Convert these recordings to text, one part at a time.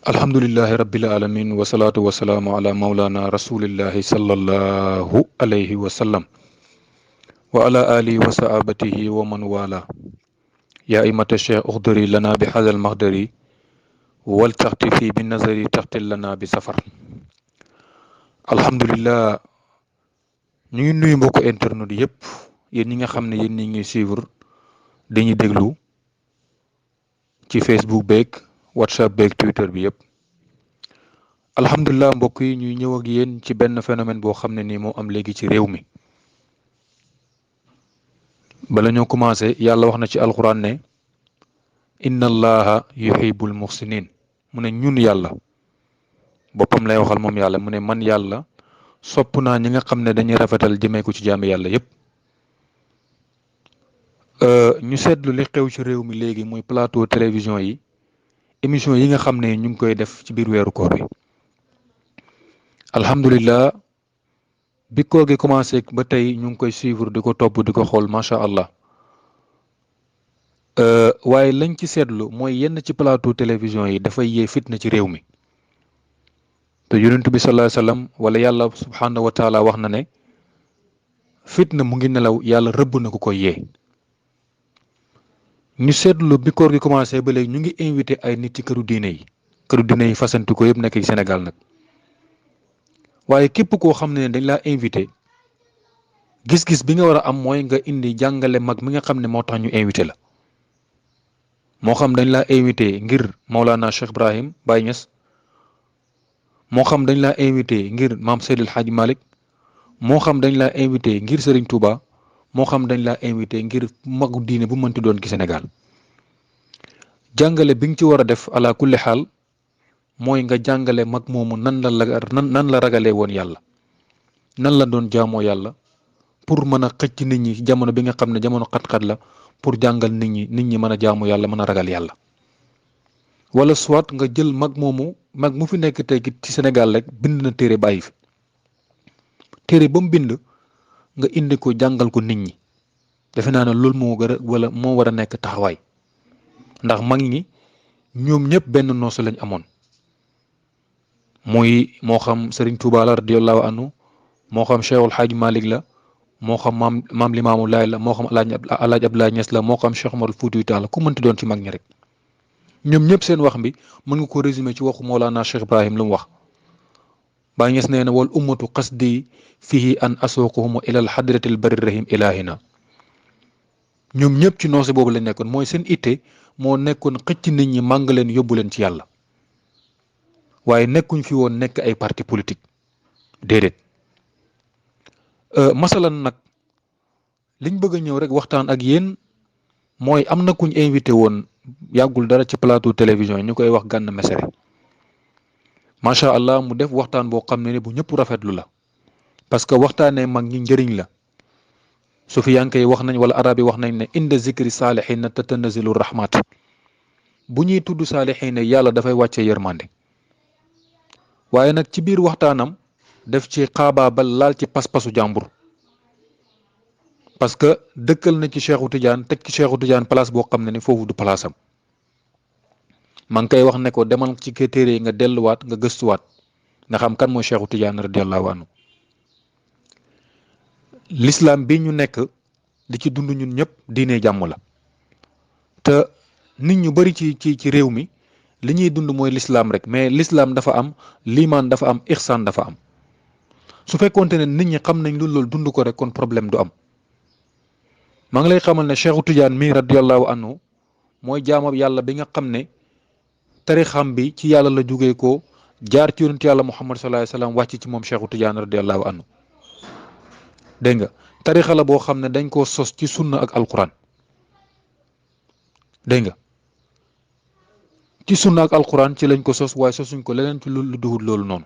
alhamdulillahi rabbil alamin wasalaatu wasalaamu ala maulana rasulillahi sallallahu alayhi wa sallam wa ala alihi wa sahabatihi wa man wala ya imata cheikh uxdari lana bi hadal mahdari wal taxti fi bi nazari taxtil lana bi safar alhamdulillah ñu ngi nuyu mbokku internet yépp yéen ñi nga xam ne yéen ñi ngi suivre dañuy déglu ci Facebook beeg WhatsApp beeg Twitter bi yépp alhamdulilah mbokk yi ñuy ñëw ak yéen ci benn phénomène boo xam ne nii moo am léegi ci réew mi bala ñoo commencé yàlla wax na ci alxuraan ne inna allaha yuhibbul muhsinin mu ne ñun yàlla boppam lay waxal moom yàlla mu ne man yàlla sopp naa ñi nga xam ne dañuy rafetal jëmee ko ci jaami yàlla yépp ñu seetlu li xew ci réew mi léegi muy plateau télévision yi émission yi nga xam ne ñu ngi koy def ci biir weeru koor bi alhamdulilah bi koor gi commencé ba tey ñu ngi koy suivre di ko topp di ko xool macha allah waaye lañ ci seetlu mooy yenn ci plateau télévision yi dafay yee fitna ci réew mi te yonent bi sallallahu alayhi wasallam wala yàlla subhanahu wa taala wax na ne fitna mu ngi nelaw yàlla rëbb na ko koy yee ñu seetlu bi koor gi commencé ba léegi ñu ngi invité ay nit ci këru diine yi fasanti ko yëpp nekk ci Sénégal nag waaye képp koo xam ne dañ laa invité gis-gis bi nga war a am mooy nga indi jàngale mag mi nga xam ne moo tax ñu invité la moo xam dañ laa invité ngir Maulana Cheikh Ibrahim Baye Niass moo xam dañ laa invité ngir maam Seydil Hadji Malick moo xam dañ laa invité ngir Serigne Touba moo xam dañ laa invité ngir magu diine bu mënti doon ci Sénégal jàngale bi nga ci war a def ala kulli xaal mooy nga jàngale mag moomu nan la ragalee woon yàlla nan la doon jaamoo yàlla pour mën a xëcc nit ñi jamono bi nga xam ne jamono xat-xat la pour jàngal nit ñi mën a jaamu yàlla mën a ragal yàlla wala soit nga jël mag mu fi nekk tey ci Sénégal rek bind na téere bàyyi fi téere ba mu bind nga indi ko jàngal ko nit ñi defe naa ne loolu moo war a nekk taxawaay ndax mag ñi ñoom ñëpp benn noosu lañ amoon muy moo xam Serigne Touba la radiyallahu anhu moo xam Cheikhul Hadj Malick la moo xam maam Limaamu Laay la moo xam Alaaji Abdoulaye Niass la moo xam Cheikh Omar Foutiyou Tall ku mënti doon ci mag ñi rek ñoom ñëpp seen wax bi mën nga ko résumer ci waxu Mawlana Cheikh Ibrahim lu mu wax Baay Niass nee na wal ummatu qasdi fihi an asuuquhum ila al hadratil barri rahim ilahina ñoom ñëpp ci noose boobu lañ nekkoon mooy seen itte moo nekkoon xëcc nit ñi màng leen yóbbu leen ci yàlla waaye nekkuñ fi woon nekk ay parti politique déedéet masalan nag liñ bëgg a ñëw rek waxtaan ak yéen mooy am na kuñ invité woon yàggul dara ci plateau télévision yi ñu koy wax Gana Messere macha allah mu def waxtaan boo xam ne bu ñëpp rafetlu la parce que waxtaanee mag ñi njëriñ la sufiyanke yi wax nañ wala arab yi wax nañ ne inda zikri saalihin tatanazilu rahmat bu ñuy tudd saalihin yàlla dafay wàcce yërmande waaye nag ci biir waxtaanam def ci xaabaabal laal ci pas-pasu jàmbur parce que dëkkal na ci Cheikhu Tidiane teg ci Cheikhu Tidiane place boo xam ne ni foofu du place am maa ngi koy wax ne ko demal ci téere yi nga delluwaat nga gëstuwaat nga xam kan mooy Cheikhu Tidiane radiyallahu anhu l'islam bi ñu nekk di ci dund ñun ñëpp diine jàmm la te nit ñu bari ci réew mi li ñuy dund mooy l'islam rek mais l'islam dafa am liimaan dafa am ihsaan dafa am su fekkoonte ne nit ñi xam nañ loolu dund ko rek kon problème du am maa ngi lay xamal ne Cheikhu Tidiane mi radiyallahu anhu mooy jaamab yàlla bi nga xam ne tarixam bi ci yàlla la jógee ko jaar ci yonent yàlla Muhammad sallallahu alayhi wasallam wàcc ci moom Cheikhu Tidiane radiyallahu anhu dégg nga tarixa la boo xam ne dañ koo sos ci sunna ak alquran dégg nga ci sunna ak alquran ci lañ ko sos waaye sosuñ ko leneen ci lu duhut loolu noonu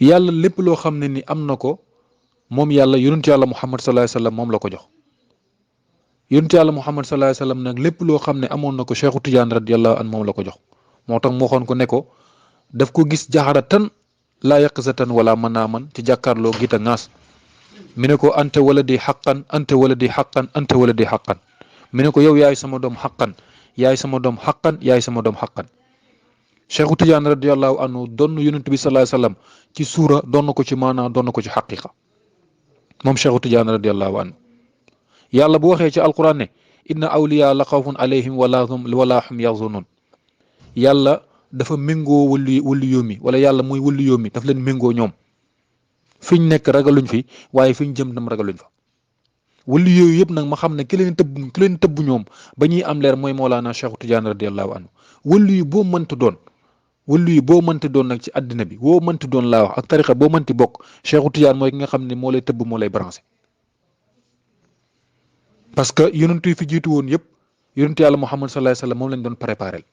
yàlla lépp loo xam ne ni am na ko moom yàlla yonent yàlla Muhammad sallallahu alayhi wasallam moom la ko jox yonent yàlla Muhammad sallallahu alayhi wasallam nag lépp loo xam ne amoon na ko Cheikhu Tidiane radiyallahu anhu moom la ko jox moo tax mu waxoon ko ne ko daf ko gis jaxaratan laa yaqzatan wala manaaman ci jàkkaarloo gita ŋaas mi ne ko ante wala di xaqan ante wala di xaqan ante wala di xaqan mi ne ko yow yaay sama doom xaqan yaay sama doom xaqan yaay sama doom xaqan. Cheikhu Tidiane radiyallahu anhu doon yonent bi sallallahu alayhi wasallam ci suura doon ko ci maanaa doon ko ci xaqiqa moom Cheikhu Tidiane radiyallahu anhu. yàlla bu waxee ci alquran ne inna awliya la xawfun alayhim wala hum yaxzunun yàlla dafa méngoo wëllu yóomi wala yàlla muy wëllu yóomi daf leen méngoo ñoom fiñ nekk ragaluñ fi waaye fiñ jëm tam ragaluñ fa. wëllu yooyu yëpp nag ma xam ne ki leen tëbb ñoom ba ñuy am leer mooy Mawlana Cheikhu Tidiane radiyallahu anhu. wëllu yi boo mënta doon wëllu yi boo mënti doon nag ci àddina bi boo mënti doon laa wax ak tarixa boo mënti bokk Cheikhu Tidiane mooy ki nga xam ne moo lay tëbb moo lay branché. parce que yonent yi fi jiitu woon yëpp yonentu yàlla Muhammad sallallahu alayhi wasallam moom lañ doon préparé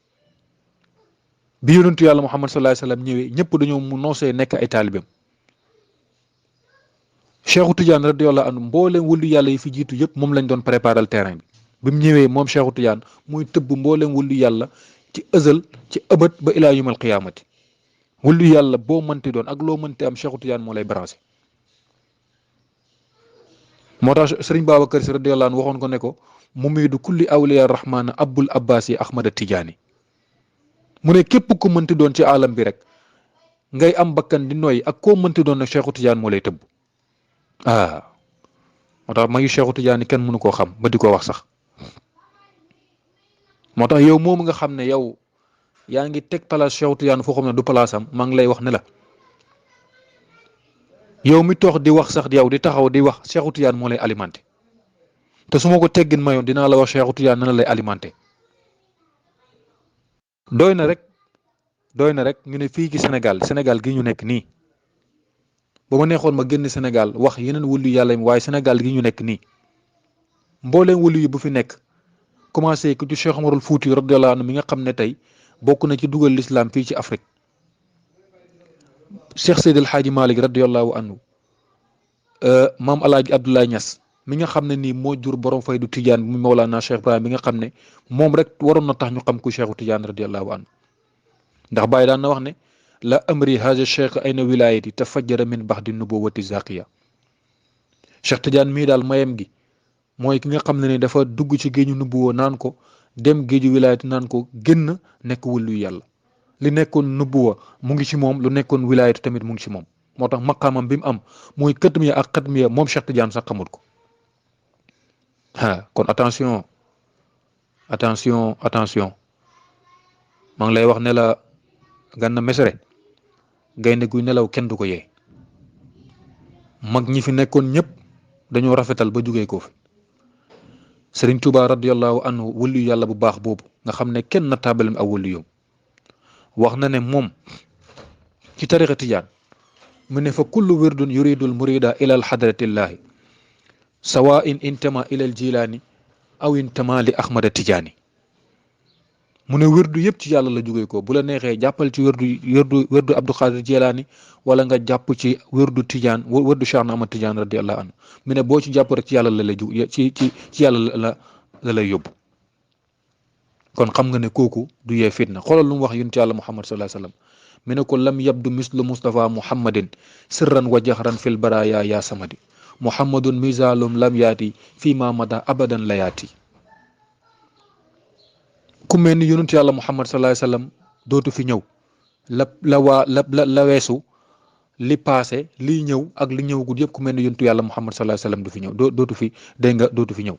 bi yonentu yàlla Muhammad sallallahu alayhi wasallam ñëwee ñëpp dañoo mu noosee nekk ay taalibeem. Cheikhu Tidiane radiyallahu anhu mbooleem wëllu yàlla yi fi jiitu yëpp moom lañ doon préparé terrain bi mu ñëwee moom Cheikhu Tidiane muy tëbb mbooleem wëllu yàlla ci ëzal ci ëbët ba ilaa yumal qiyaamati. wëllu yàlla boo mënti doon ak loo mënti am Cheikhu Tidiane moo lay branché. moo tax Sëriñ Babacar Si radiyallahu anhu waxoon ko ne ko mumiidu kulli awliya rahmaana abul abbas yi ahmada tijaani mu ne képp ku mënti doon ci alam bi rek ngay am bakkan di noy ak koo mënti doon nag Cheikhu Tidiane moo lay tëbb. moo tax mayu Cheikhu Tidiane kenn mënu koo xam ba di ko wax sax. moo tax yow moomu nga xam ne yow yaa ngi teg place Cheikhu Tidiane foo xam ne du place am maa ngi lay wax ne la yow mi toog di wax sax yow di taxaw di wax Cheikhu Tidiane moo lay alimenté te su ma ko teggin mayoon dinaa la wax Cheikhu Tidiane na la lay alimenté. doy na rek ñu ne fii ci Sénégal gi ñu nekk nii ba ma neexoon ma génn Sénégal wax yeneen wëllu yàlla waaye Sénégal gi ñu nekk nii mbooleem wëllu yi bu fi nekk commencé ku ci Cheikh Omarul Fouti radiyallahu anhu mi nga xam ne tey bokk na ci dugal l'islam fii ci Afrique. Cheikh Seydil Hadji Malick radiyallahu anhu maam Alaaji Abdoulaye Niass mi nga xam ne nii moo jur borom faydu Tidiane mu Mawlana Cheikh Ibrahim mi nga xam ne moom rek waroon na tax ñu xam ku Cheikhu Tidiane radiyallahu anhu. ndax Baye daan na wax ne la amri haja cheikh ayna wilayati tafajjara min baxdi nubuwati zaqiya. Cheikh Tidiane mii daal mayam gi mooy ki nga xam ne ni dafa dugg ci géeju nubuwoo naan ko dem géeju wilayati naan ko génn nekk wëllu yàlla. li nekkoon nubuwa mu ngi ci moom lu nekkoon wilaayatu tamit mu ngi ci moom moo tax maqaamam bi mu am mooy katmiya ak xatmiya moom Cheikh Tidiane sax xamul ko. kon attention maa ngi lay wax ne la Gana Messere gaynde guy nelaw kenn du ko yee. mag ñi fi nekkoon ñëpp dañoo rafetal ba jugee ko fi. Serigne Touba radiyallahu anhu wëllu yàlla bu baax boobu nga xam ne kenn na taabalam ak wëllu yow wax na ne moom ci tariqa Tijaan mu ne fa kullu wirdun yuridul murida ila al hadratillahi sawa in intama ila al jilaani aw intama li ahmada tijaani mu ne wirdu yëpp ci yàlla la jógee ko bu la neexee jàppal ci wirdu Abdou Khadir Jilaani wala nga jàpp ci wirdu Tijaan wirdu Cheikh Ahmad Tijaan radiyallahu anhu mu ne boo ci jàpp rek ci yàlla la lay ci yàlla la lay yóbbu. kon xam nga ne kooku du yee fitna xoolal lu mu wax yonent yàlla Muhammad sallallahu alayhi wasallam mi ne ko lam yabdu mislu Mustafa Muhammadin sirran wa jahran fil baraya ya samadi Muhammadun misalum lam yaati fii ma mada abadan la yaati. ku mel ni yonent yàlla Muhammad sallallahu alayhi wasallam dootu fi ñëw la weesu li paase liy ñëw ak li ñëwagul yëpp ku mel ni yonent yàlla Muhammad sallallahu alayhi wasallam du fi ñëw dootu fi dégg nga dootu fi ñëw.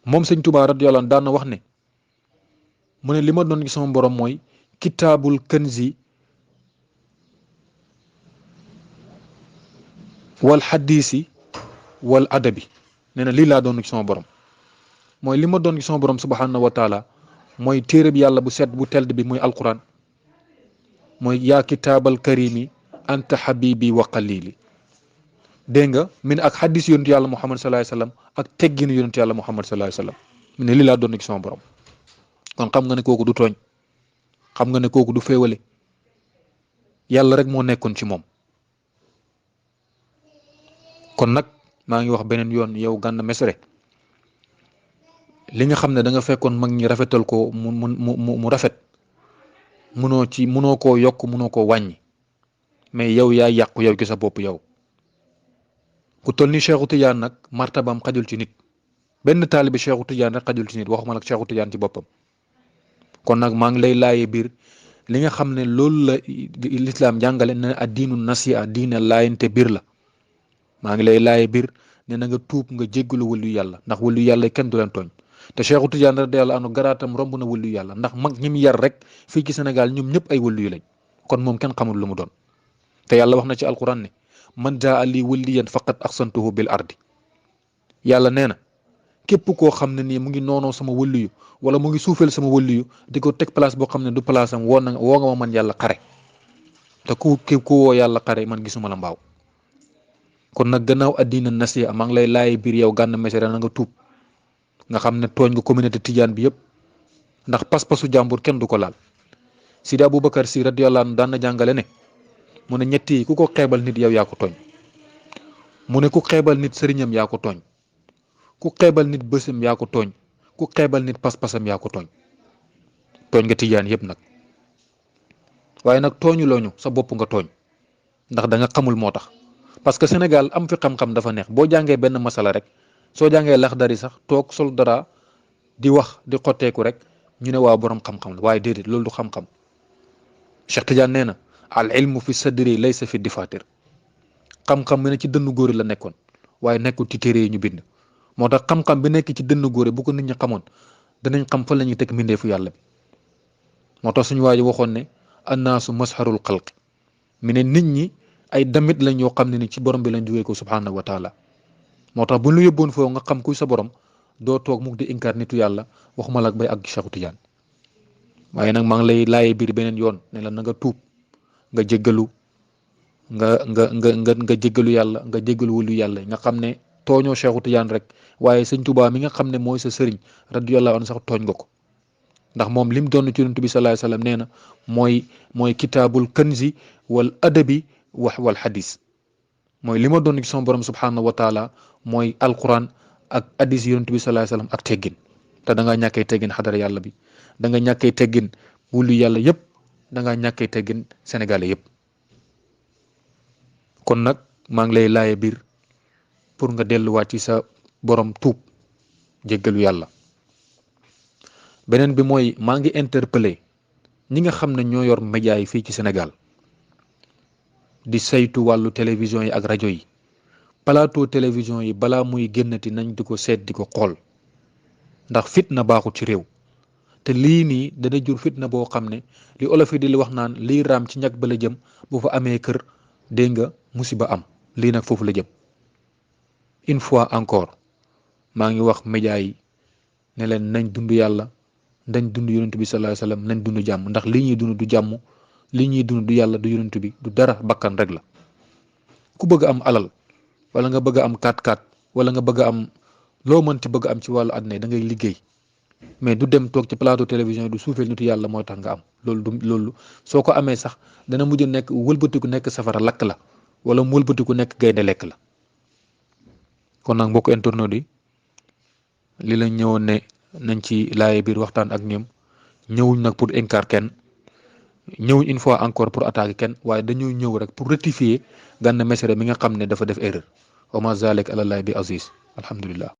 moom sëñ Tuubaa radiyallahu anhu daan na wax ne mu ne li ma doon gis sama borom mooy kitaabul kanzi wal xadiisi wal adabi nee na lii laa doon gis sama borom mooy li ma doon gis sama borom subhanahu wa taala mooy téere bi yàlla bu set bu teld bi muy alquran mooy yaa kitaabal karimi anta habibi wa qalili dégg nga min ak xadis yonent yàlla Muhammad sallallahu alayhi wasallam ak tegginu yonent yàlla Muhammad sallallahu alayhi wasallam mu ne lii laa doon gis sama borom. kon xam nga ne kooku du tooñ xam nga ne kooku du féewale yàlla rek moo nekkoon ci moom. kon nag maa ngi wax beneen yoon yow Gana Messere li nga xam ne da nga fekkoon mag ñi rafetal ko mu rafet munoo koo yokk munoo koo wàññi mais yow yaa yàqu yow ci sa bopp yow. ku toll ni Cheikhu Tidiane nag martabam xajul ci nit benn taalibi Cheikhu Tidiane rek xajul ci nit waxuma nag Cheikhu Tidiane ci boppam. kon nag maa ngi lay laayee biir li nga xam ne loolu la lislaam jàngale ne addiinu nasiha diine laayante biir la maa ngi lay laayee biir ne na nga tuub nga jéggalu wëllu yàlla ndax wëllu yàlla kenn du leen tooñ te Cheikhu Tidiane radiyallahu anhu garaatam romb na wëllu yàlla ndax mag ñi mu yar rek fii ci Sénégal ñoom ñëpp ay wëllu yu lañ kon moom kenn xamul lu mu doon te yàlla wax na ci alquran ne man jaa li waliyan faqad axsantuhu bil ardi yàlla nee na képp koo xam ne nii mu ngi noonoo sama wëlliyu wala mu ngi suufeel sama wëlliyu di ko teg place boo xam ne du place am woo nga ma man yàlla xare te ku woo yàlla xare man gisuma la mbaaw kon nag gannaaw addina nasiha maa ngi lay laaye biir yow Gana Messere na nga tuub nga xam ne tooñ nga communauté Tidiane bi yëpp ndax pas-pasu jàmbur kenn du ko laal Sidi Aboubacar Si radiyallahu anhu daan na jàngale ne mu ne ñett yi ku ko xeebal nit yow yaa ko tooñ mu ne ku xeebal nit sëriñam yaa ko tooñ ku xeebal nit bësam yaa ko tooñ ku xeebal nit pas-pasam yaa ko tooñ tooñ nga Tijaan yëpp nag waaye nag tooñuloo ñu sa bopp nga tooñ ndax da nga xamul moo tax parce que Sénégal am fi xam-xam dafa neex boo jàngee benn masala rek soo jàngee Laxdari sax toog sol dara di wax di xotteeku rek ñu ne waa borom xam-xam la waaye déedéet loolu du xam-xam Cheikh Tidiane nee na al ilmu fi sadri laysa fi difatir xam-xam bi ne ci dënnu góor la nekkoon waaye nekkul ci téere yi ñu bind moo tax xam-xam bi nekk ci dënnu góor bu ko nit ñi xamoon danañ xam fan la ñuy teg mbindeefu yàlla bi moo tax suñu waa ji waxoon ne annaasu masharul xalq mi ne nit ñi ay damit lañ yoo xam ne ni ci borom bi lañ jógee ko subhanahu wa taala moo tax bu ñu la yóbboon foofu nga xam kuy sa borom doo toog mukk di incar nitu yàlla waxuma la bay ak Cheikh Tidiane waaye nag maa ngi lay laayee biir beneen yoon ne la na nga tuub nga jéggalu nga jéggalu yàlla nga jéggalu wëlu yàlla nga xam ne tooñoo Cheikh Tidiane rek waaye sëñ Tuubaa mi nga xam ne mooy sa sëriñ radiyallahu anhu sax tooñ nga ko ndax moom lim doon ci yonent bi sallallahu alayhi wasallam nee na mooy kitaabul kanzi wal adabi wal hadis mooy li ma doon ci sama borom subhanahu wa taala mooy alquran ak hadis yonent bi sallallahu alayhi wasallam ak teggin te da ngaa ñàkkee teggin xadara yàlla bi da nga ñàkkee teggin wulu yàlla yëpp da ngaa ñàkkee teggin sénégalais yëpp kon nag maa ngi lay laaye biir pour nga delluwaat ci sa borom tuub jéggalu yàlla beneen bi mooy maa ngi interpellé ñi nga xam ne ñoo yor média yi fii ci Sénégal di saytu wàllu télévision yi ak rajo yi plateau télévision yi balaa muy génnati nañ di ko seet di ko xool ndax fitna baaxut ci réew te lii nii dana jur fitna boo xam ne li olof yi di wax naan lii raam ci ñag ba la jëm bu fa amee kër dégg nga musiba am lii nag foofu la jëm une fois encore maa ngi wax média yi ne leen nañ dund yàlla dañ dund yonent bi sallallahu alayhi wasallam nañ dund jàmm ndax lii ñuy dund du jàmm lii ñuy dund du yàlla du yonent bi du dara bakkan rek la ku bëgg am alal wala nga bëgg am 4x4 wala nga bëgg am loo mënti bëgg am ci wàllu àddina da ngay liggéey mais du dem toog ci plateau télévision yi du suufeel nitu yàlla mooy tax nga am loolu soo ko amee sax dana mujj nekk wëlbatiku nekk safara lakk la wala mu wëlbatiku nekk gaynde lekk la kon nag mbokk internautes yi li lañ ñëwoon ne nañ ci laaye biir waxtaan ak ñoom ñëwuñ nag pour incar kenn ñëwuñ une fois encore pour attaquer kenn waaye dañuy ñëw rek pour rectifier Gana Messere mi nga xam ne dafa def erreur wa ma zalik alallahi bi aziz alhamdulillah